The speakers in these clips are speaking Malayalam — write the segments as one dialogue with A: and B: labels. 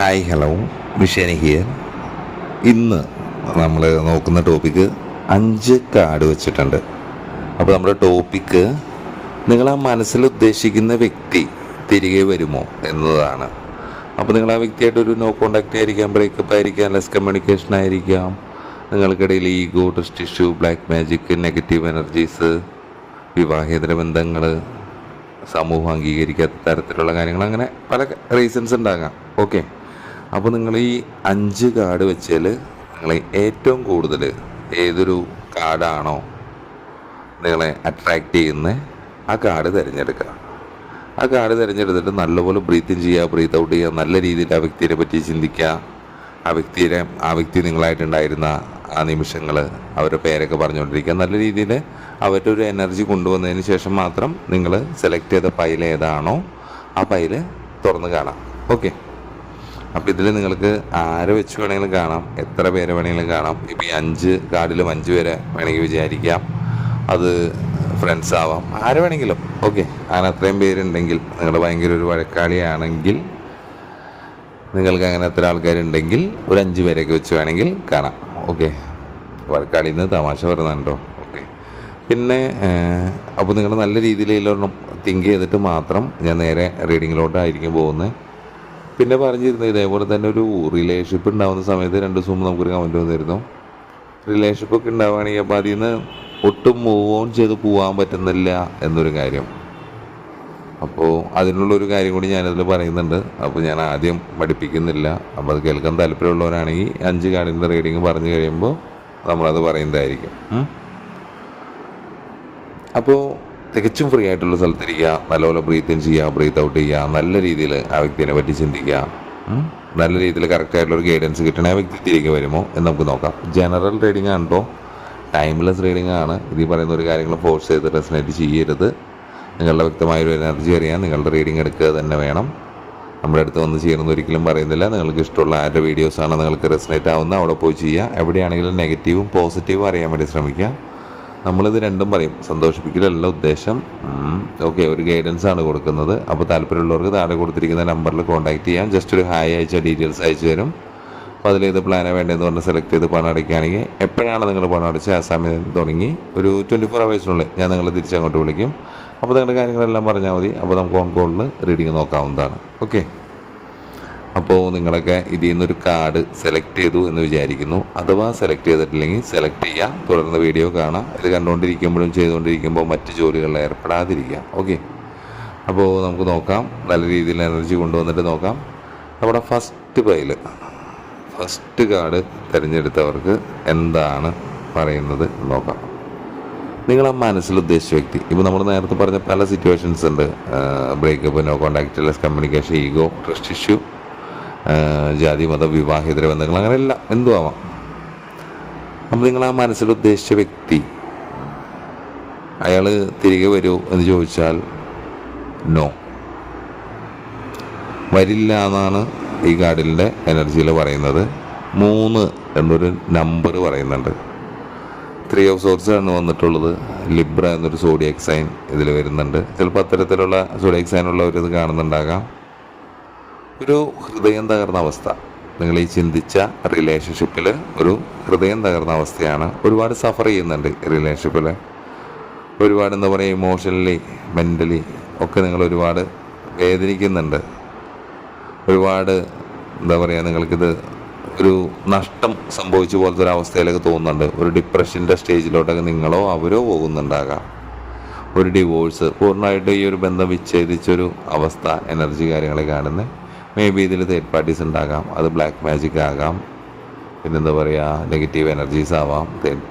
A: Hi hello, വിഷയൻ here. ഇന്ന് നമ്മൾ നോക്കുന്ന ടോപ്പിക്ക് 5 കാർഡ് വെച്ചിട്ടുണ്ട്. അപ്പോൾ നമ്മുടെ ടോപ്പിക്ക് നിങ്ങൾ ആ മനസ്സിൽ ഉദ്ദേശിക്കുന്ന വ്യക്തി തിരികെ വരുമോ എന്നതാണ്. അപ്പോൾ നിങ്ങൾ ആ വ്യക്തിയായിട്ടൊരു നോ കോണ്ടാക്റ്റ് ആയിരിക്കാം, ബ്രേക്കപ്പ് ആയിരിക്കാം, ലെസ് കമ്മ്യൂണിക്കേഷൻ ആയിരിക്കാം, നിങ്ങൾക്കിടയിൽ ego, trust issue, black magic, negative energies, വിവാഹേതര ബന്ധങ്ങൾ, സമൂഹം അംഗീകരിക്കാത്ത തരത്തിലുള്ള കാര്യങ്ങൾ, അങ്ങനെ പല റീസൺസ് ഉണ്ടാകാം. ഓക്കെ, അപ്പോൾ നിങ്ങൾ ഈ 5 കാർഡ് വെച്ചാൽ നിങ്ങൾ ഏറ്റവും കൂടുതൽ ഏതൊരു കാർഡാണോ നിങ്ങളെ അട്രാക്റ്റ് ചെയ്യുന്നത് ആ കാർഡ് തിരഞ്ഞെടുക്കുക. ആ കാർഡ് തിരഞ്ഞെടുത്തിട്ട് നല്ലപോലെ ബ്രീത്ത് ഇൻ ചെയ്യുക, ബ്രീത്ത് ഔട്ട് ചെയ്യുക, നല്ല രീതിയിൽ ആ വ്യക്തിയെ പറ്റി ചിന്തിക്കുക. ആ വ്യക്തി നിങ്ങളായിട്ടുണ്ടായിരുന്ന ആ നിമിഷങ്ങൾ, അവരുടെ പേരൊക്കെ പറഞ്ഞുകൊണ്ടിരിക്കുക. നല്ല രീതിയിൽ അവരുടെ ഒരു എനർജി കൊണ്ടുവന്നതിന് ശേഷം മാത്രം നിങ്ങൾ സെലക്ട് ചെയ്ത ഫയൽ ഏതാണോ ആ ഫയൽ തുറന്ന് കാണാം. ഓക്കെ, അപ്പോൾ ഇതിൽ നിങ്ങൾക്ക് ആരെ വെച്ച് വേണമെങ്കിലും കാണാം, എത്ര പേരെ വേണമെങ്കിലും കാണാം. ഇപ്പോൾ ഈ 5 കാർഡിലും 5 പേരെ വേണമെങ്കിൽ വിചാരിക്കാം. അത് ഫ്രണ്ട്സ് ആവാം, ആരെ വേണമെങ്കിലും. ഓക്കെ, അങ്ങനെ അത്രയും പേരുണ്ടെങ്കിൽ, നിങ്ങൾ ഭയങ്കര ഒരു വഴക്കാളിയാണെങ്കിൽ, നിങ്ങൾക്ക് അങ്ങനെ അത്ര ആൾക്കാരുണ്ടെങ്കിൽ ഒരു 5 പേരെയൊക്കെ വെച്ച് വേണമെങ്കിൽ കാണാം. ഓക്കെ, വഴക്കാളിയിൽ നിന്ന് തമാശ പറയുന്നുണ്ടോ? ഓക്കെ, പിന്നെ അപ്പോൾ നിങ്ങൾ നല്ല രീതിയിലൊന്നും തിങ്ക് ചെയ്തിട്ട് മാത്രം ഞാൻ നേരെ റീഡിങ്ങിലോട്ടായിരിക്കും പോകുന്നത്. പിന്നെ പറഞ്ഞിരുന്നു ഇതേപോലെ തന്നെ ഒരു റിലേഷൻഷിപ്പ് ഉണ്ടാകുന്ന സമയത്ത് 2 ദിവസം മുമ്പ് നമുക്കൊരു കമൻറ്റ് വന്നിരുന്നു. റിലേഷൻഷിപ്പൊക്കെ ഉണ്ടാവുകയാണെങ്കിൽ അപ്പോൾ അതിൽ നിന്ന് ഒട്ടും മൂവ് ഓൺ ചെയ്ത് പോകാൻ പറ്റുന്നില്ല എന്നൊരു കാര്യം. അപ്പോൾ അതിനുള്ളൊരു കാര്യം കൂടി ഞാനതിൽ പറയുന്നുണ്ട്. അപ്പോൾ ഞാൻ ആദ്യം പഠിപ്പിക്കുന്നില്ല. അപ്പോൾ അത് കേൾക്കാൻ താല്പര്യമുള്ളവരാണെങ്കിൽ 5 കാർഡിൻ്റെ റീഡിങ് പറഞ്ഞു കഴിയുമ്പോൾ നമ്മളത് പറയുന്നതായിരിക്കും. അപ്പോൾ തികച്ചും ഫ്രീ ആയിട്ടുള്ള സ്ഥലത്തിരിക്കുക, നല്ലപോലെ ബ്രീത്ത് ഇൻ ചെയ്യുക, ബ്രീത്ത് ഔട്ട് ചെയ്യുക, നല്ല രീതിയിൽ ആ വ്യക്തിനെ പറ്റി ചിന്തിക്കുക. നല്ല രീതിയിൽ കറക്റ്റായിട്ടുള്ളൊരു ഗൈഡൻസ് കിട്ടണേ ആ വ്യക്തി തിരികെ വരുമോ എന്ന് നമുക്ക് നോക്കാം. ജനറൽ റീഡിംഗ് ആണ് കേട്ടോ, ടൈംലെസ് റീഡിംഗ് ആണ്. ഇതിൽ പറയുന്ന ഒരു കാര്യങ്ങൾ ഫോഴ്സ് ചെയ്ത് റെസനേറ്റ് ചെയ്യരുത്. നിങ്ങളുടെ വ്യക്തമായൊരു എനർജി അറിയാൻ നിങ്ങളുടെ റീഡിംഗ് എടുക്കുക തന്നെ വേണം. നമ്മുടെ അടുത്ത് വന്ന് ചെയ്യണമെന്ന് ഒരിക്കലും പറയുന്നില്ല. നിങ്ങൾക്ക് ഇഷ്ടമുള്ള ആരുടെ വീഡിയോസാണ് നിങ്ങൾക്ക് റെസനേറ്റ് ആവുന്ന അവിടെ പോയി ചെയ്യുക. എവിടെയാണെങ്കിലും നെഗറ്റീവും പോസിറ്റീവും അറിയാൻ വേണ്ടി ശ്രമിക്കുക. നമ്മളിത് രണ്ടും പറയും, സന്തോഷിപ്പിക്കലല്ല ഉദ്ദേശം. ഓക്കെ, ഒരു ഗൈഡൻസ് ആണ് കൊടുക്കുന്നത്. അപ്പോൾ താല്പര്യമുള്ളവർക്ക് താഴെ കൊടുത്തിരിക്കുന്ന നമ്പറിൽ കോൺടാക്ട് ചെയ്യാം. ജസ്റ്റ് ഒരു ഹായ് അയച്ചാൽ ഡീറ്റെയിൽസ് അയച്ചു തരും. അപ്പോൾ അതിലേത് പ്ലാനാണ് വേണ്ടതെന്ന് പറഞ്ഞ് സെലക്ട് ചെയ്ത് പണം അടയ്ക്കുകയാണെങ്കിൽ എപ്പോഴാണ് നിങ്ങൾ പണം അടച്ച് ആ സമയം തുടങ്ങി ഒരു 24 hours ഞാൻ നിങ്ങളെ തിരിച്ചങ്ങോട്ട് വിളിക്കും. അപ്പോൾ നിങ്ങളുടെ കാര്യങ്ങളെല്ലാം പറഞ്ഞാൽ മതി. അപ്പോൾ നമുക്ക് ഓൺ കോളിൽ റീഡിങ് നോക്കാവുന്നതാണ്. ഓക്കെ, അപ്പോൾ നിങ്ങളൊക്കെ ഇതിൽ നിന്നൊരു കാർഡ് സെലക്ട് ചെയ്തു എന്ന് വിചാരിക്കുന്നു. അഥവാ സെലക്ട് ചെയ്തിട്ടില്ലെങ്കിൽ സെലക്ട് ചെയ്യുക, തുടർന്ന് വീഡിയോ കാണാം. ഇത് കണ്ടുകൊണ്ടിരിക്കുമ്പോഴും ചെയ്തുകൊണ്ടിരിക്കുമ്പോൾ മറ്റ് ജോലികളിൽ ഏർപ്പെടാതിരിക്കുക. ഓക്കെ, അപ്പോൾ നമുക്ക് നോക്കാം, നല്ല രീതിയിൽ എനർജി കൊണ്ടുവന്നിട്ട് നോക്കാം. നമ്മുടെ ഫസ്റ്റ് കാർഡ് തിരഞ്ഞെടുത്തവർക്ക് എന്താണ് പറയുന്നത് നോക്കാം. നിങ്ങൾ ആ മനസ്സിൽ ഉദ്ദേശിച്ച വ്യക്തി, ഇപ്പോൾ നമ്മൾ നേരത്തെ പറഞ്ഞ പല സിറ്റുവേഷൻസ് ഉണ്ട്. Breakup, no contact, less communication, ego, trust issue, ജാതി, മത, വിവാഹേതര ബന്ധങ്ങൾ, അങ്ങനെ എല്ലാം എന്തും ആവാം. അപ്പോൾ നിങ്ങൾ ആ മനസ്സിൽ ഉദ്ദേശിച്ച വ്യക്തി അയാൾ തിരികെ വരുമോ എന്ന് ചോദിച്ചാൽ നോ, വരില്ല എന്നാണ് ഈ കാർഡിൻ്റെ എനർജിയിൽ പറയുന്നത്. 3 എന്നൊരു നമ്പർ പറയുന്നുണ്ട്. 3 of Swords ആണ് വന്നിട്ടുള്ളത്. ലിബ്ര എന്നൊരു സോഡിയക് സൈൻ ഇതിൽ വരുന്നുണ്ട്. ചിലപ്പോൾ അത്തരത്തിലുള്ള സോഡിയക് സൈനുള്ളവരിത് കാണുന്നുണ്ടാകാം. ഒരു ഹൃദയം തകർന്ന അവസ്ഥ, നിങ്ങൾ ഈ ചിന്തിച്ച റിലേഷൻഷിപ്പിൽ ഒരു ഹൃദയം തകർന്ന അവസ്ഥയാണ്. ഒരുപാട് സഫർ ചെയ്യുന്നുണ്ട് റിലേഷൻഷിപ്പിൽ. ഒരുപാട് എന്താ പറയുക, ഇമോഷണലി, മെൻ്റലി ഒക്കെ നിങ്ങൾ ഒരുപാട് വേദനിക്കുന്നുണ്ട്. ഒരുപാട് എന്താ പറയുക, നിങ്ങൾക്കിത് ഒരു നഷ്ടം സംഭവിച്ച പോലത്തെ ഒരു അവസ്ഥയിലൊക്കെ തോന്നുന്നുണ്ട്. ഒരു ഡിപ്രഷൻ്റെ സ്റ്റേജിലോട്ടൊക്കെ നിങ്ങളോ അവരോ പോകുന്നുണ്ടാകാം. ഒരു ഡിവോഴ്സ്, പൂർണ്ണമായിട്ട് ഈ ഒരു ബന്ധം വിച്ഛേദിച്ചൊരു അവസ്ഥ, എനർജി കാര്യങ്ങളെ കാണുന്നത്. മേ ബി ഇതിൽ തേർഡ് പാർട്ടീസ് ഉണ്ടാകാം. അത് ബ്ലാക്ക് മാജിക് ആകാം, പിന്നെന്താ പറയുക, നെഗറ്റീവ് എനർജീസ് ആവാം,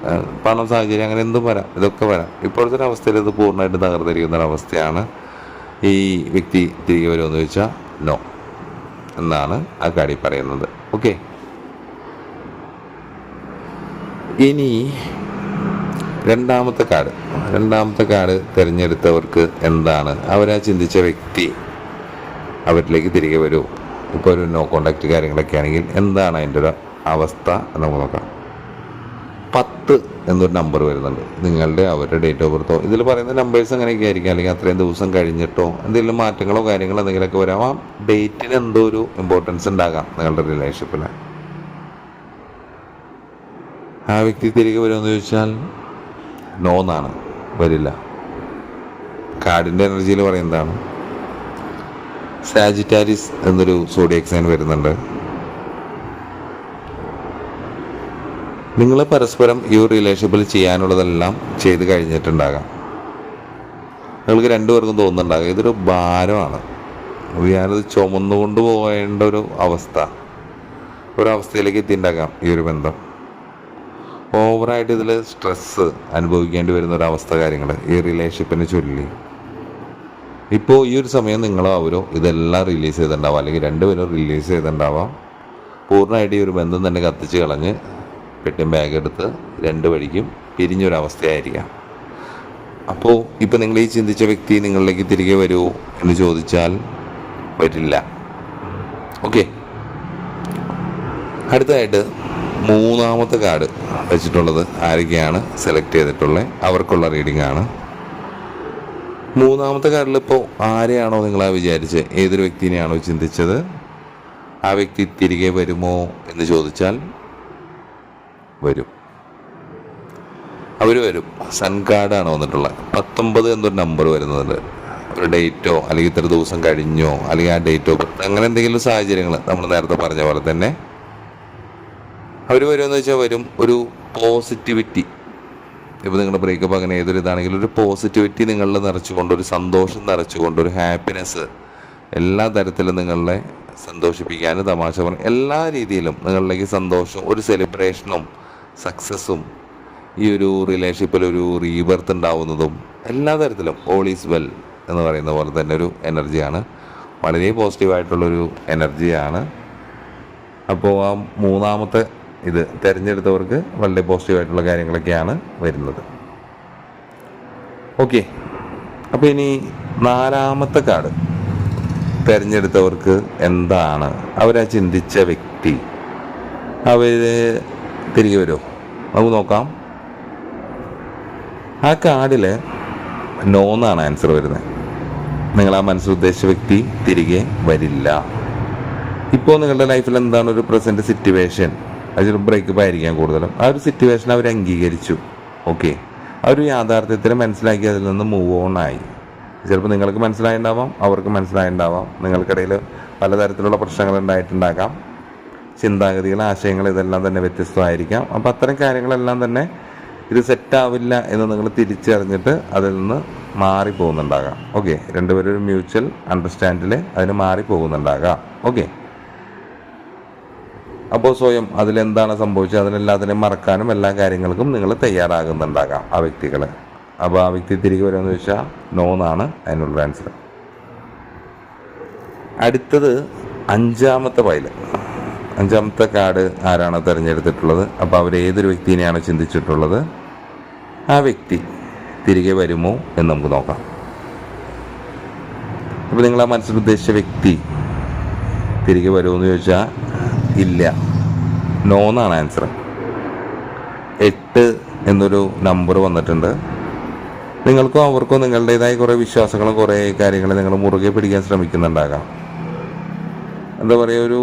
A: പണം, സാഹചര്യം, അങ്ങനെ എന്തും വരാം. ഇതൊക്കെ വരാം. ഇപ്പോഴത്തെ ഒരു അവസ്ഥയിൽ ഇത് പൂർണ്ണമായിട്ട് തകർന്നിരിക്കുന്ന ഒരവസ്ഥയാണ്. ഈ വ്യക്തി തിരികെ വരുമെന്ന് ചോദിച്ചാൽ നോ എന്നാണ് ആ കാർഡിൽ പറയുന്നത്. ഓക്കെ, ഇനി രണ്ടാമത്തെ കാർഡ് തിരഞ്ഞെടുത്തവർക്ക് എന്താണ്, അവരാ ചിന്തിച്ച വ്യക്തി അവരിലേക്ക് തിരികെ വരൂ. ഇപ്പോൾ ഒരു നോ കോണ്ടാക്ട് കാര്യങ്ങളൊക്കെ ആണെങ്കിൽ എന്താണ് അതിൻ്റെ ഒരു അവസ്ഥ എന്ന് നമുക്ക് നോക്കാം. 10 എന്നൊരു നമ്പർ വരുന്നുണ്ട്. നിങ്ങളുടെ അവരുടെ ഡേറ്റ് ഓഫ് ബർത്തോ ഇതിൽ പറയുന്ന നമ്പേഴ്സ് അങ്ങനെയൊക്കെ ആയിരിക്കും, അല്ലെങ്കിൽ അത്രയും ദിവസം കഴിഞ്ഞിട്ടോ എന്തെങ്കിലും മാറ്റങ്ങളോ കാര്യങ്ങളോ എന്തെങ്കിലുമൊക്കെ വരാം. ആ ഡേറ്റിന് എന്തോ ഒരു ഇമ്പോർട്ടൻസ് ഉണ്ടാകാം നിങ്ങളുടെ റിലേഷൻഷിപ്പിൽ. ആ വ്യക്തി തിരികെ വരുമെന്ന് ചോദിച്ചാൽ നോ എന്നാണ്, വരില്ല. കാർഡിൻ്റെ എനർജിയിൽ പറയുന്നതാണ്. സാജിറ്റാരിസ് എന്നൊരു സോഡിയക് സൈൻ വരുന്നുണ്ട്. നിങ്ങൾ പരസ്പരം ഈ ഒരു റിലേഷൻഷിപ്പിൽ ചെയ്യാനുള്ളതെല്ലാം ചെയ്ത് കഴിഞ്ഞിട്ടുണ്ടാകാം. നിങ്ങൾക്ക് രണ്ടുപേർക്കും തോന്നുന്നുണ്ടാകാം ഇതൊരു ഭാരമാണ്, ഞാനത് ചുമന്നുകൊണ്ട് പോകേണ്ട ഒരവസ്ഥയിലേക്ക് എത്തിയിട്ടുണ്ടാകാം ഈ ഒരു ബന്ധം. ഓവറായിട്ട് ഇതിൽ സ്ട്രെസ്സ് അനുഭവിക്കേണ്ടി വരുന്ന ഒരവസ്ഥ കാര്യങ്ങൾ ഈ റിലേഷൻഷിപ്പിനെ ചൊല്ലി. ഇപ്പോൾ ഈ ഒരു സമയം നിങ്ങളോ അവരോ ഇതെല്ലാം റിലീസ് ചെയ്തിട്ടുണ്ടാവാം, അല്ലെങ്കിൽ രണ്ടുപേരും റിലീസ് ചെയ്തിട്ടുണ്ടാവാം. പൂർണ്ണമായിട്ട് ഈ ഒരു ബന്ധം തന്നെ കത്തിച്ച് കളഞ്ഞ് പെട്ടിയും ബാഗ് എടുത്ത് രണ്ട് വഴിക്കും പിരിഞ്ഞൊരവസ്ഥയായിരിക്കാം. അപ്പോൾ ഇപ്പോൾ നിങ്ങൾ ഈ ചിന്തിച്ച വ്യക്തി നിങ്ങളിലേക്ക് തിരികെ വരുമോ എന്ന് ചോദിച്ചാൽ വരില്ല. ഓക്കെ, അടുത്തതായിട്ട് മൂന്നാമത്തെ കാർഡ് വെച്ചിട്ടുള്ളത് ആരൊക്കെയാണ് സെലക്ട് ചെയ്തിട്ടുള്ളത് അവർക്കുള്ള റീഡിംഗ് ആണ്. മൂന്നാമത്തെ കാർഡിൽ ഇപ്പോൾ ആരെയാണോ നിങ്ങളാ വിചാരിച്ച്, ഏതൊരു വ്യക്തിനെയാണോ ചിന്തിച്ചത്, ആ വ്യക്തി തിരികെ വരുമോ എന്ന് ചോദിച്ചാൽ വരും. അവർ വരും. സൺ കാർഡാണ് വന്നിട്ടുള്ളത്. 19 എന്നൊരു നമ്പർ വരുന്നുണ്ട്. ഒരു ഡേറ്റോ അല്ലെങ്കിൽ ഇത്ര ദിവസം കഴിഞ്ഞോ അല്ലെങ്കിൽ ആ ഡേറ്റോ അങ്ങനെ എന്തെങ്കിലും സാഹചര്യങ്ങൾ നമ്മൾ നേരത്തെ പറഞ്ഞ പോലെ തന്നെ അവർ വരുമെന്ന് വെച്ചാൽ വരും. ഒരു പോസിറ്റിവിറ്റി, ഇപ്പോൾ നിങ്ങളുടെ ബ്രേക്കപ്പ് അങ്ങനെ ഏതൊരു ഇതാണെങ്കിലും ഒരു പോസിറ്റിവിറ്റി നിങ്ങളിൽ നിറച്ചുകൊണ്ട്, ഒരു സന്തോഷം നിറച്ചുകൊണ്ട്, ഒരു ഹാപ്പിനെസ് എല്ലാ തരത്തിലും നിങ്ങളെ സന്തോഷിപ്പിക്കാനും തമാശ പറഞ്ഞ് എല്ലാ രീതിയിലും നിങ്ങളിലേക്ക് സന്തോഷം, ഒരു സെലിബ്രേഷനും സക്സസ്സും ഈ ഒരു റിലേഷൻഷിപ്പിൽ ഒരു റീബർത്ത് ഉണ്ടാവുന്നതും എല്ലാ തരത്തിലും ഓൾ ഈസ് വെൽ എന്ന് പറയുന്ന പോലെ തന്നെ ഒരു എനർജിയാണ്. വളരെ പോസിറ്റീവായിട്ടുള്ളൊരു എനർജിയാണ്. അപ്പോൾ ആ മൂന്നാമത്തെ ഇത് തിരഞ്ഞെടുത്തവർക്ക് വളരെ പോസിറ്റീവായിട്ടുള്ള കാര്യങ്ങളൊക്കെയാണ് വരുന്നത്. ഓക്കെ, അപ്പോൾ ഇനി നാലാമത്തെ കാർഡ് തിരഞ്ഞെടുത്തവർക്ക് എന്താണ്, അവരാ ചിന്തിച്ച വ്യക്തി അവർ തിരികെ വരുമോ നമുക്ക് നോക്കാം. ആ കാർഡിൽ നോ എന്നാണ് ആൻസർ വരുന്നത്. നിങ്ങൾ ആ മനസ്സിൽ ഉദ്ദേശിച്ച വ്യക്തി തിരികെ വരില്ല. ഇപ്പോൾ നിങ്ങളുടെ ലൈഫിൽ എന്താണ് ഒരു പ്രസൻറ്റ് സിറ്റുവേഷൻ, അത് ചിലപ്പോൾ ബ്രേക്കപ്പ് ആയിരിക്കാം കൂടുതലും. ആ ഒരു സിറ്റുവേഷൻ അവർ അംഗീകരിച്ചു. ഓക്കെ, ആ ഒരു യാഥാർത്ഥ്യത്തിന് മനസ്സിലാക്കി അതിൽ നിന്ന് മൂവ് ഓൺ ആയി. ചിലപ്പോൾ നിങ്ങൾക്ക് മനസ്സിലായിട്ടുണ്ടാവാം, അവർക്ക് മനസ്സിലായിട്ടുണ്ടാവാം. നിങ്ങൾക്കിടയിൽ പലതരത്തിലുള്ള പ്രശ്നങ്ങൾ ഉണ്ടായിട്ടുണ്ടാകാം. ചിന്താഗതികൾ, ആശയങ്ങൾ ഇതെല്ലാം തന്നെ വ്യത്യസ്തമായിരിക്കാം. അപ്പോൾ അത്തരം കാര്യങ്ങളെല്ലാം തന്നെ ഇത് സെറ്റാവില്ല എന്ന് നിങ്ങൾ തിരിച്ചറിഞ്ഞിട്ട് അതിൽ നിന്ന് മാറിപ്പോകുന്നുണ്ടാകാം. ഓക്കെ, രണ്ടുപേരും ഒരു മ്യൂച്വൽ അണ്ടർസ്റ്റാൻഡിൽ അതിന് മാറിപ്പോകുന്നുണ്ടാകാം. ഓക്കെ, അപ്പോൾ സ്വയം അതിലെന്താണ് സംഭവിച്ചത് അതിനെല്ലാത്തിനെയും മറക്കാനും എല്ലാ കാര്യങ്ങൾക്കും നിങ്ങൾ തയ്യാറാകുന്നുണ്ടാകാം ആ വ്യക്തികൾ. അപ്പോൾ ആ വ്യക്തി തിരികെ വരുമെന്ന് ചോദിച്ചാൽ നോ എന്നാണ് അതിനുള്ള ആൻസർ. അടുത്തത് അഞ്ചാമത്തെ പൈല്, അഞ്ചാമത്തെ കാർഡ് ആരാണ് തിരഞ്ഞെടുത്തിട്ടുള്ളത്, അപ്പോൾ അവർ ഏതൊരു വ്യക്തിനെയാണ് ചിന്തിച്ചിട്ടുള്ളത്, ആ വ്യക്തി തിരികെ വരുമോ എന്ന് നമുക്ക് നോക്കാം. അപ്പോൾ നിങ്ങൾ ആ മനസ്സിൽ ഉദ്ദേശിച്ച വ്യക്തി തിരികെ വരുമോ എന്ന് ചോദിച്ചാൽ ഇല്ല, നോ എന്നാണ് ആൻസർ. 8 എന്നൊരു നമ്പർ വന്നിട്ടുണ്ട്. നിങ്ങൾക്കോ അവർക്കോ നിങ്ങളുടേതായ കുറേ വിശ്വാസങ്ങളും കുറേ കാര്യങ്ങൾ നിങ്ങൾ മുറുകെ പിടിക്കാൻ ശ്രമിക്കുന്നുണ്ടാകാം. എന്താ പറയുക, ഒരു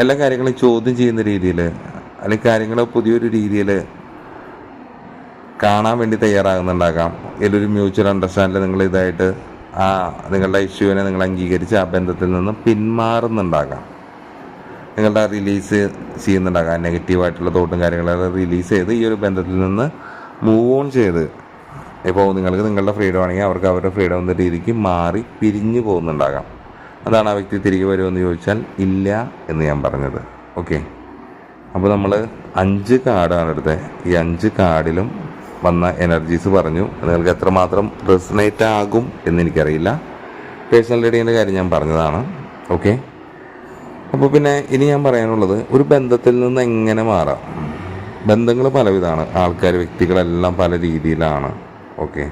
A: എല്ലാ കാര്യങ്ങളും ചോദ്യം ചെയ്യുന്ന രീതിയിൽ അല്ലെങ്കിൽ കാര്യങ്ങൾ പുതിയൊരു രീതിയിൽ കാണാൻ വേണ്ടി തയ്യാറാകുന്നുണ്ടാകാം. ഇതിലൊരു മ്യൂച്വൽ അണ്ടർസ്റ്റാൻഡിൽ നിങ്ങൾ ഇതായിട്ട് ആ നിങ്ങളുടെ ഇഷ്യൂവിനെ നിങ്ങൾ അംഗീകരിച്ച് ആ ബന്ധത്തിൽ നിന്ന് പിന്മാറുന്നുണ്ടാകാം. നിങ്ങളുടെ റിലീസ് ചെയ്യുന്നുണ്ടാകാം. നെഗറ്റീവായിട്ടുള്ള തോട്ടും കാര്യങ്ങളെല്ലാം റിലീസ് ചെയ്ത് ഈ ഒരു ബന്ധത്തിൽ നിന്ന് മൂവ് ഓൺ ചെയ്ത്, ഇപ്പോൾ നിങ്ങൾക്ക് നിങ്ങളുടെ ഫ്രീഡം ആണെങ്കിൽ അവർക്ക് അവരുടെ ഫ്രീഡം എന്ന രീതിക്ക് മാറി പിരിഞ്ഞു പോകുന്നുണ്ടാകാം. അതാണ് ആ വ്യക്തി തിരികെ വരുമെന്ന് ചോദിച്ചാൽ ഇല്ല എന്ന് ഞാൻ പറഞ്ഞത്. ഓക്കെ, അപ്പോൾ നമ്മൾ 5 കാർഡാണ് എടുത്തത്. ഈ 5 കാർഡിലും വന്ന എനർജീസ് പറഞ്ഞു. നിങ്ങൾക്ക് എത്രമാത്രം റെസനേറ്റ് ആകും എന്നെനിക്കറിയില്ല. പേഴ്സണൽ റീഡിങ്ങിൻ്റെ കാര്യം ഞാൻ പറഞ്ഞതാണ്. ഓക്കെ, അപ്പോൾ പിന്നെ ഇനി ഞാൻ പറയാനുള്ളത് ഒരു ബന്ധത്തിൽ നിന്ന് എങ്ങനെ മാറാം. ബന്ധങ്ങൾ പലവിധമാണ്, ആൾക്കാർ വ്യക്തികളെല്ലാം പല രീതിയിലാണ്. ഓക്കെ,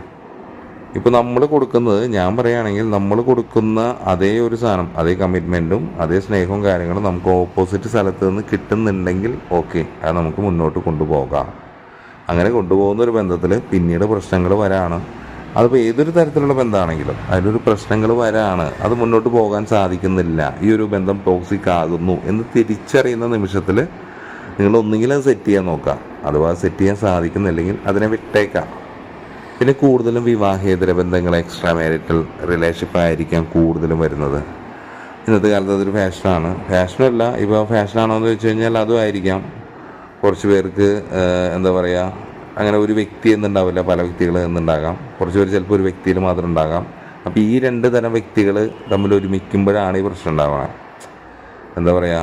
A: ഇപ്പോൾ നമ്മൾ കൊടുക്കുന്നത്, ഞാൻ പറയുകയാണെങ്കിൽ നമ്മൾ കൊടുക്കുന്ന അതേ ഒരു സാധനം, അതേ കമ്മിറ്റ്മെൻറ്റും അതേ സ്നേഹവും കാര്യങ്ങളും നമുക്ക് ഓപ്പോസിറ്റ് സ്ഥലത്ത് നിന്ന് കിട്ടുന്നുണ്ടെങ്കിൽ ഓക്കെ, അത് നമുക്ക് മുന്നോട്ട് കൊണ്ടുപോകാം. അങ്ങനെ കൊണ്ടുപോകുന്ന ഒരു ബന്ധത്തിൽ പിന്നീട് പ്രശ്നങ്ങൾ വരാണ്. അതിപ്പോൾ ഏതൊരു തരത്തിലുള്ള ബന്ധമാണെങ്കിലും അതിലൊരു പ്രശ്നങ്ങൾ വരാണ്, അത് മുന്നോട്ട് പോകാൻ സാധിക്കുന്നില്ല, ഈ ഒരു ബന്ധം ടോക്സിക് ആകുന്നു എന്ന് തിരിച്ചറിയുന്ന നിമിഷത്തിൽ നിങ്ങൾ ഒന്നുകിൽ അത് സെറ്റ് ചെയ്യാൻ നോക്കാം, അഥവാ സെറ്റ് ചെയ്യാൻ സാധിക്കുന്നില്ലെങ്കിൽ അതിനെ വിട്ടേക്കാം. പിന്നെ കൂടുതലും വിവാഹേതര ബന്ധങ്ങൾ, എക്സ്ട്രാ മാരിറ്റൽ റിലേഷൻഷിപ്പ് ആയിരിക്കാം കൂടുതലും വരുന്നത്. ഇന്നത്തെ കാലത്ത് അതൊരു ഫാഷനാണ്. ഫാഷനല്ല, ഇപ്പോൾ ഫാഷനാണോ എന്ന് വെച്ച് കഴിഞ്ഞാൽ അതും ആയിരിക്കാം. കുറച്ച് പേർക്ക് എന്താ പറയുക, അങ്ങനെ ഒരു വ്യക്തി എന്നുണ്ടാവില്ല, പല വ്യക്തികൾ എന്നുണ്ടാകാം. കുറച്ച് പേര് ചിലപ്പോൾ ഒരു വ്യക്തിയിൽ മാത്രം ഉണ്ടാകാം. അപ്പോൾ ഈ രണ്ട് തരം വ്യക്തികൾ തമ്മിൽ ഒരുമിക്കുമ്പോഴാണ് ഈ പ്രശ്നം ഉണ്ടാവുക. എന്താ പറയുക,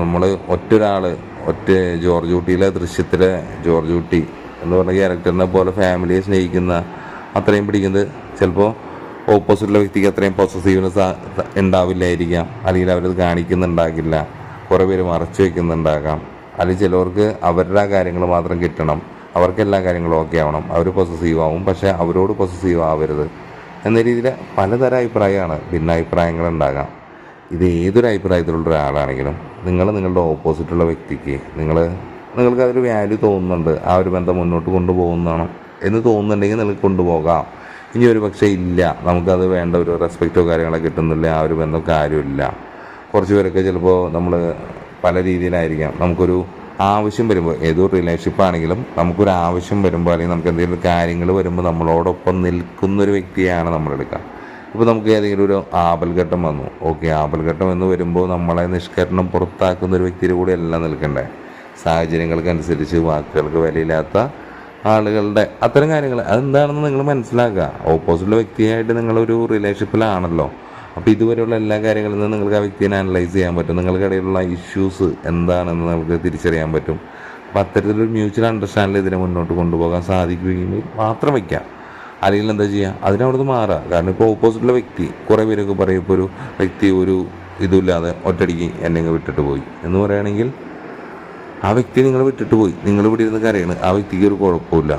A: നമ്മൾ ഒറ്റ ജോർജ് കുട്ടിയിലെ ദൃശ്യത്തിലെ ജോർജ് കുട്ടി എന്ന് പറഞ്ഞ ക്യാരക്ടറിനെ പോലെ ഫാമിലിയെ സ്നേഹിക്കുന്ന അത്രയും പിടിക്കുന്നത് ചിലപ്പോൾ ഓപ്പോസിറ്റുള്ള വ്യക്തിക്ക് അത്രയും പൊസസീവ്നെസ് ഉണ്ടാവില്ലായിരിക്കാം, അല്ലെങ്കിൽ അവരത് കാണിക്കുന്നുണ്ടാകില്ല. കുറേ പേര് മറച്ചു വയ്ക്കുന്നുണ്ടാകാം. അല്ലെങ്കിൽ ചിലവർക്ക് അവരുടെ കാര്യങ്ങൾ മാത്രം കിട്ടണം, അവർക്ക് എല്ലാ കാര്യങ്ങളും ഓക്കെ ആവണം, അവർ പൊസസീവ് ആവും, പക്ഷേ അവരോട് പൊസസീവ് ആവരുത് എന്ന രീതിയിൽ പലതരം അഭിപ്രായമാണ്, ഭിന്നാഭിപ്രായങ്ങളുണ്ടാകാം. ഇത് ഏതൊരു അഭിപ്രായത്തിലുള്ള ഒരാളാണെങ്കിലും നിങ്ങളുടെ ഓപ്പോസിറ്റുള്ള വ്യക്തിക്ക് നിങ്ങൾക്ക് അതൊരു വാല്യൂ തോന്നുന്നുണ്ട്, ആ ഒരു ബന്ധം മുന്നോട്ട് കൊണ്ടുപോകുന്നതാണ് എന്ന് തോന്നുന്നുണ്ടെങ്കിൽ നിങ്ങൾക്ക് കൊണ്ടുപോകാം. ഇനി ഒരു പക്ഷേ ഇല്ല, നമുക്കത് വേണ്ട ഒരു റെസ്പെക്റ്റോ കാര്യങ്ങളോ കിട്ടുന്നില്ല, ആ ഒരു ബന്ധം കാര്യമില്ല. കുറച്ച് പേരൊക്കെ ചിലപ്പോൾ നമ്മൾ പല രീതിയിലായിരിക്കാം, നമുക്കൊരു ആവശ്യം വരുമ്പോൾ, ഏതൊരു റിലേഷൻഷിപ്പ് ആണെങ്കിലും നമുക്കൊരു ആവശ്യം വരുമ്പോൾ അല്ലെങ്കിൽ നമുക്ക് എന്തെങ്കിലും കാര്യങ്ങൾ വരുമ്പോൾ നമ്മളോടൊപ്പം നിൽക്കുന്നൊരു വ്യക്തിയാണ് നമ്മളെടുക്കുക. ഇപ്പോൾ നമുക്ക് ഏതെങ്കിലും ഒരു ആപൽഘട്ടം വന്നു, ഓക്കെ, ആപൽഘട്ടം എന്ന് വരുമ്പോൾ നമ്മളെ നിഷ്കരണം പുറത്താക്കുന്ന ഒരു വ്യക്തിയുടെ കൂടെ എല്ലാം നിൽക്കണ്ടേ. സാഹചര്യങ്ങൾക്കനുസരിച്ച് വാക്കുകൾക്ക് വിലയില്ലാത്ത ആളുകളുടെ അത്തരം കാര്യങ്ങൾ അതെന്താണെന്ന് നിങ്ങൾ മനസ്സിലാക്കുക. ഓപ്പോസിറ്റുള്ള വ്യക്തിയായിട്ട് നിങ്ങളൊരു റിലേഷൻഷിപ്പിലാണല്ലോ, അപ്പോൾ ഇതുവരെയുള്ള എല്ലാ കാര്യങ്ങളിൽ നിന്ന് നിങ്ങൾക്ക് ആ വ്യക്തിയെ അനലൈസ് ചെയ്യാൻ പറ്റും, നിങ്ങൾക്കിടയിലുള്ള ഇഷ്യൂസ് എന്താണെന്ന് നമുക്ക് തിരിച്ചറിയാൻ പറ്റും. അപ്പോൾ അത്തരത്തിലൊരു മ്യൂച്വൽ അണ്ടർസ്റ്റാൻഡിൽ ഇതിനെ മുന്നോട്ട് കൊണ്ടുപോകാൻ സാധിക്കുകയെങ്കിൽ മാത്രം വയ്ക്കാം. അല്ലെങ്കിൽ എന്താ ചെയ്യുക, അതിനവിടുന്ന് മാറുക. കാരണം ഇപ്പോൾ ഓപ്പോസിറ്റുള്ള വ്യക്തി, കുറേ പേരൊക്കെ പറയും, ഇപ്പോൾ ഒരു വ്യക്തി ഒരു ഇതുമില്ലാതെ ഒറ്റയടിക്ക് എന്നെ വിട്ടിട്ട് പോയി എന്ന് പറയുകയാണെങ്കിൽ ആ വ്യക്തി നിങ്ങൾ വിട്ടിട്ട് പോയി, നിങ്ങൾ ഇവിടെ ഇരുന്ന് കരയാണ്, ആ വ്യക്തിക്ക് ഒരു കുഴപ്പമില്ല.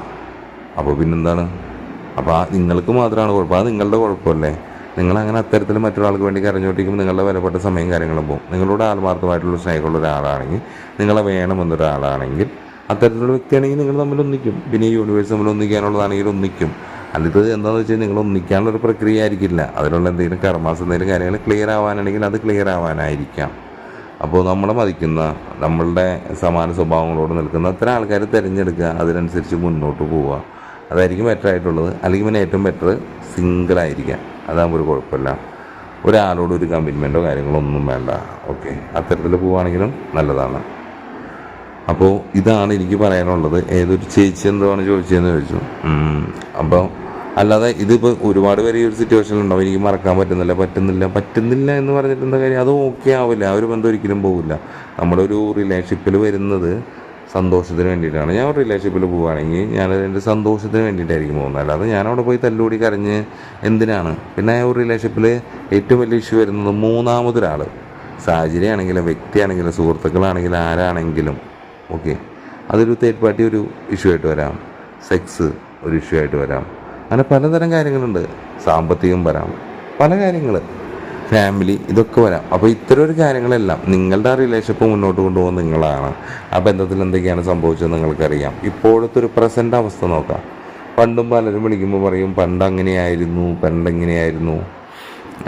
A: അപ്പോൾ പിന്നെന്താണ്, അപ്പോൾ നിങ്ങൾക്ക് മാത്രമാണ് കുഴപ്പം, അത് നിങ്ങളുടെ കുഴപ്പമല്ലേ. നിങ്ങളങ്ങനെ അത്തരത്തിൽ മറ്റൊരാൾക്ക് വേണ്ടി കരഞ്ഞോട്ടിരിക്കുമ്പോൾ നിങ്ങളുടെ വിലപ്പെട്ട സമയം കാര്യങ്ങളും പോകും. നിങ്ങളോട് ആത്മാർത്ഥമായിട്ടുള്ള സ്നേഹമുള്ള ഒരാളാണെങ്കിൽ, നിങ്ങളെ വേണമെന്നൊരാളാണെങ്കിൽ, അത്തരത്തിലുള്ള വ്യക്തിയാണെങ്കിൽ നിങ്ങൾ തമ്മിൽ ഒന്നിക്കും. പിന്നെ ഈ യൂണിവേഴ്സ് തമ്മിൽ ഒന്നിക്കാനുള്ളതാണെങ്കിൽ ഒന്നിക്കും. അല്ലിത് എന്താണെന്ന് വെച്ചാൽ നിങ്ങൾ ഒന്നിക്കാനുള്ളൊരു പ്രക്രിയ ആയിരിക്കില്ല, അതിലുള്ള എന്തെങ്കിലും കർമാസ് എന്തെങ്കിലും കാര്യങ്ങൾ ക്ലിയർ ആവാനാണെങ്കിൽ അത് ക്ലിയർ ആവാനായിരിക്കാം. അപ്പോൾ നമ്മളെ മതിക്കുന്ന, നമ്മളുടെ സമാന സ്വഭാവങ്ങളോട് നിൽക്കുന്ന അത്തരം ആൾക്കാർ തിരഞ്ഞെടുക്കുക, അതിനനുസരിച്ച് മുന്നോട്ട് പോവുക, അതായിരിക്കും ബെറ്റർ ആയിട്ടുള്ളത്. അല്ലെങ്കിൽ പിന്നെ ഏറ്റവും ബെറ്റർ സിംഗിളായിരിക്കാം, അതാകുമ്പോൾ ഒരു കുഴപ്പമില്ല, ഒരാളോട് ഒരു കമ്മിറ്റ്മെൻറ്റോ കാര്യങ്ങളോ ഒന്നും വേണ്ട. ഓക്കെ, അത്തരത്തിൽ പോവുകയാണെങ്കിലും നല്ലതാണ്. അപ്പോൾ ഇതാണ് എനിക്ക് പറയാനുള്ളത്. ഏതൊരു ചേച്ചി എന്താണ് ചോദിച്ചതെന്ന് ചോദിച്ചു. അപ്പോൾ അല്ലാതെ ഇതിപ്പോൾ ഒരുപാട് പേര് ഈ ഒരു സിറ്റുവേഷനിലുണ്ടാവും, എനിക്ക് മറക്കാൻ പറ്റുന്നില്ല എന്ന് പറഞ്ഞിട്ട് എന്താ കാര്യം, അത് ഓക്കെ ആവില്ല, ആ ഒരു ബന്ധം ഒരിക്കലും പോകില്ല. നമ്മുടെ ഒരു റിലേഷൻഷിപ്പിൽ വരുന്നത് സന്തോഷത്തിന് വേണ്ടിയിട്ടാണ്. ഞാൻ ഒരു റിലേഷൻഷിപ്പിൽ പോവുകയാണെങ്കിൽ ഞാനതിൻ്റെ സന്തോഷത്തിന് വേണ്ടിയിട്ടായിരിക്കും പോകുന്നത്, അല്ലാതെ ഞാനവിടെ പോയി തല്ലുകൂടി കരഞ്ഞ് എന്തിനാണ്. പിന്നെ ഒരു റിലേഷൻഷിപ്പിൽ ഏറ്റവും വലിയ ഇഷ്യൂ വരുന്നത് മൂന്നാമതൊരാൾ, സാഹചര്യമാണെങ്കിലും വ്യക്തിയാണെങ്കിലും സുഹൃത്തുക്കളാണെങ്കിലും ആരാണെങ്കിലും, ഓക്കെ, അതൊരു തേർഡ് പാർട്ടി ഒരു ഇഷ്യൂ ആയിട്ട് വരാം, സെക്സ് ഒരു ഇഷ്യൂ ആയിട്ട് വരാം, അങ്ങനെ പലതരം കാര്യങ്ങളുണ്ട്, സാമ്പത്തികം വരാം, പല കാര്യങ്ങൾ, ഫാമിലി, ഇതൊക്കെ വരാം. അപ്പോൾ ഇത്തരം ഒരു കാര്യങ്ങളെല്ലാം നിങ്ങളുടെ ആ റിലേഷൻഷിപ്പ് മുന്നോട്ട് കൊണ്ടുപോകുന്നത് നിങ്ങളാണ്. ആ ബന്ധത്തിൽ എന്തൊക്കെയാണ് സംഭവിച്ചത് നിങ്ങൾക്കറിയാം. ഇപ്പോഴത്തെ ഒരു പ്രസൻ്റ് അവസ്ഥ നോക്കാം. പണ്ടും പലരും വിളിക്കുമ്പോൾ പറയും പണ്ടെങ്ങനെയായിരുന്നു.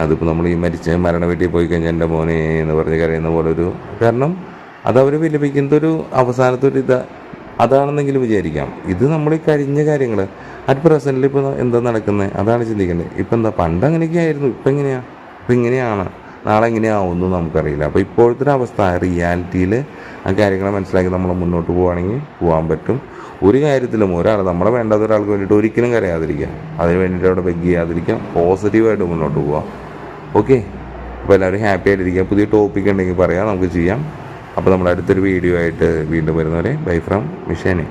A: അതിപ്പോൾ നമ്മൾ ഈ മരണ വീട്ടിൽ പോയി കഴിഞ്ഞാൽ എൻ്റെ മോനെ എന്ന് പറഞ്ഞ് കരയുന്ന പോലൊരു, കാരണം അതവർ വിലപിക്കുന്നതൊരു അവസാനത്തെ ഒരു അതാണെന്നെങ്കിലും വിചാരിക്കാം. ഇത് നമ്മൾ ഈ കഴിഞ്ഞ കാര്യങ്ങൾ അറ്റ് പ്രസൻറ്റിൽ ഇപ്പോൾ എന്താ നടക്കുന്നത് അതാണ് ചിന്തിക്കേണ്ടത്. ഇപ്പം എന്താ പണ്ട് അങ്ങനെയൊക്കെ ആയിരുന്നു, ഇപ്പം ഇങ്ങനെയാണ്, നാളെ എങ്ങനെയാവുമെന്ന് നമുക്കറിയില്ല. അപ്പോൾ ഇപ്പോഴത്തെ ഒരു അവസ്ഥ റിയാലിറ്റിയിൽ ആ കാര്യങ്ങളെ മനസ്സിലാക്കി നമ്മൾ മുന്നോട്ട് പോവുകയാണെങ്കിൽ പോകാൻ പറ്റും. ഒരു കാര്യത്തിലും നമ്മളെ വേണ്ടാത്ത ഒരാൾക്ക് വേണ്ടിയിട്ട് ഒരിക്കലും കരയാതിരിക്കാം, അതിന് വേണ്ടിയിട്ട് അവിടെ ബെഗ് ചെയ്യാതിരിക്കാം, പോസിറ്റീവായിട്ട് മുന്നോട്ട് പോവാം. ഓക്കെ, അപ്പോൾ എല്ലാവരും ഹാപ്പി ആയിട്ടിരിക്കുക. പുതിയ ടോപ്പിക് ഉണ്ടെങ്കിൽ പറയാം, നമുക്ക് ചെയ്യാം. അപ്പോൾ നമ്മൾ അടുത്തൊരു വീഡിയോ ആയിട്ട് വീണ്ടും വരുന്നവരെ ബൈ ഫ്രം മിഷേനെ.